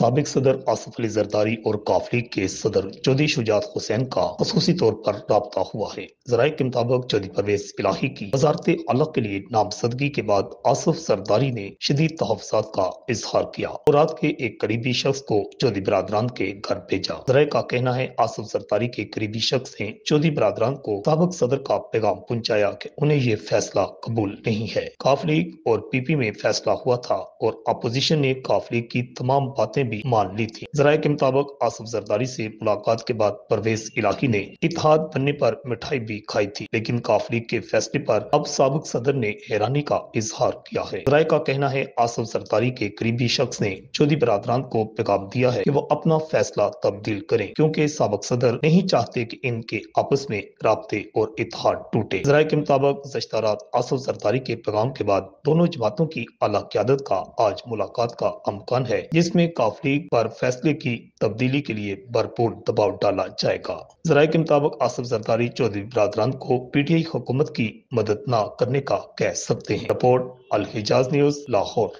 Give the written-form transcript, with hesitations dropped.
साबिक सदर आसिफ अली जरदारी और काफ लीग के सदर चौधरी शुजात हुसैन का खसूसी तौर पर राब्ता हुआ है। जराये के मुताबिक चौधरी परवेज इलाही की वजारत आला के लिए नामजदगी के बाद आसिफ जरदारी ने शदीद तहफ्फुज़ात का इजहार किया और रात के एक करीबी शख्स को चौधरी बरादरान के घर भेजा। जराये का कहना है आसिफ जरदारी के करीबी शख्स ने चौधरी बरादरान को साबिक सदर का पैगाम पहुंचाया कि उन्हें ये फैसला कबूल नहीं है। काफ लीग और पीपी में फैसला हुआ था और अपोजिशन ने काफ लीग की तमाम बातें भी मान ली थी। जराये के मुताबिक आसिफ जरदारी से मुलाकात के बाद परवेज इलाही ने इत्तेहाद बनने पर मिठाई भी खाई थी, लेकिन काफ लीग के फैसले पर अब साबिक सदर ने हैरानी का इजहार किया है। जराये का कहना है आसिफ जरदारी के करीबी शख्स ने चौधरी बरादरान को पैगाम दिया है कि वो अपना फैसला तब्दील करें, क्योंकि साबिक सदर नहीं चाहते कि इनके आपस में राब्ते और इत्तेहाद टूटे। जराये के मुताबिक गुज़श्ता रात आसिफ जरदारी के पैगाम के बाद दोनों जमातों की आला क़यादत का आज मुलाकात का अमकान है, जिसमें काफ लीग पर फैसले की तब्दीली के लिए भरपूर दबाव डाला जाएगा। जराये के मुताबिक आसिफ जरदारी चौधरी बरादरान को पीटीआई हुकूमत की मदद न करने का कह सकते हैं। रिपोर्ट अल हिजाज न्यूज, लाहौर।